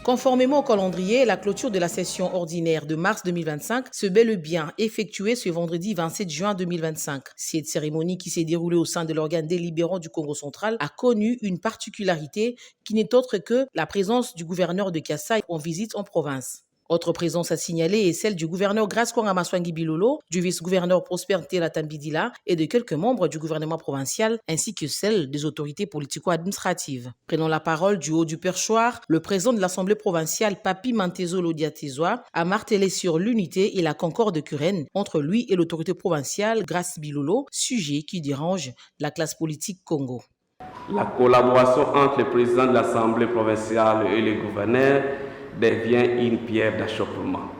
Conformément au calendrier, la clôture de la session ordinaire de mars 2025 se bel et bien effectuée ce vendredi 27 juin 2025. Cette cérémonie qui s'est déroulée au sein de l'organe délibérant du Congo central a connu une particularité qui n'est autre que la présence du gouverneur de Kasaï en visite en province. Autre présence à signaler est celle du gouverneur Grace Kwanga Bilolo, du vice-gouverneur Prosper Ntela Tambidila et de quelques membres du gouvernement provincial, ainsi que celle des autorités politico-administratives. Prenant la parole du haut du perchoir, le président de l'Assemblée provinciale, Papi Mantezolo Diatezoa, a martelé sur l'unité et la concorde querelle entre lui et l'autorité provinciale Grace Bilolo, sujet qui dérange la classe politique Congo. La collaboration entre le président de l'Assemblée provinciale et le gouverneur devient une pierre d'achoppement.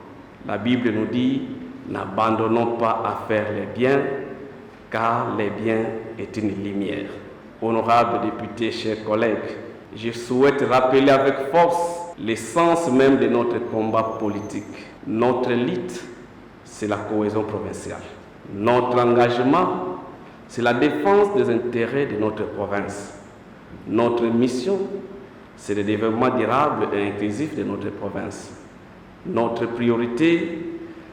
La Bible nous dit, n'abandonnons pas à faire les biens, car les biens est une lumière. Honorables députés, chers collègues, je souhaite rappeler avec force l'essence même de notre combat politique. Notre lutte, c'est la cohésion provinciale. Notre engagement, c'est la défense des intérêts de notre province. Notre mission, c'est le développement durable et inclusif de notre province. Notre priorité,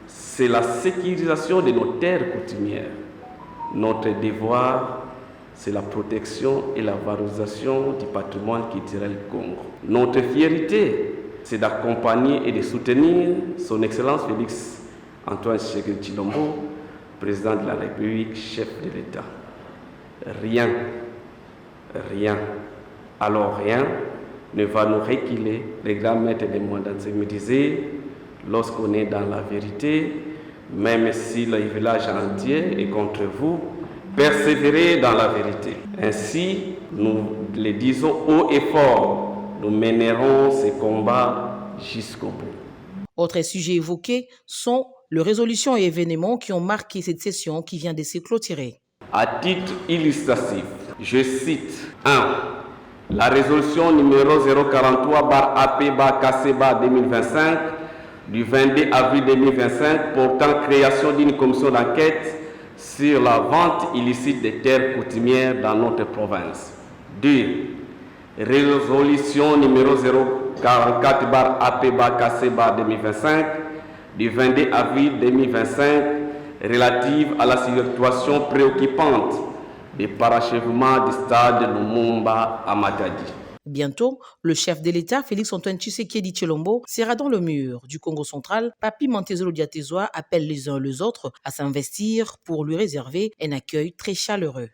c'est la sécurisation de nos terres coutumières. Notre devoir, c'est la protection et la valorisation du patrimoine culturel Congo. Notre fierté, c'est d'accompagner et de soutenir son Excellence Félix Antoine Tshisekedi Tshilombo, président de la République, chef de l'État. Rien, alors rien ne va nous reculer. Les grands maîtres des mondes me disaient, lorsqu'on est dans la vérité, même si le village entier est contre vous, persévérez dans la vérité. Ainsi, nous le disons haut et fort, nous mènerons ces combats jusqu'au bout. Autres sujets évoqués sont les résolutions et événements qui ont marqué cette session qui vient de se clôturer. À titre illustratif, je cite 1. La résolution numéro 043/AP/KC/2025 du 22 avril 2025 portant création d'une commission d'enquête sur la vente illicite des terres coutumières dans notre province. 2. Résolution numéro 044/AP/KC/2025 du 22 avril 2025 relative à la situation préoccupante des parachèvements du stade Lumumba à Matadi. Bientôt, le chef de l'État, Félix Antoine Tshisekedi Tshilombo, sera dans le mur du Congo central. Papi Mantezolo Diatezoa appelle les uns les autres à s'investir pour lui réserver un accueil très chaleureux.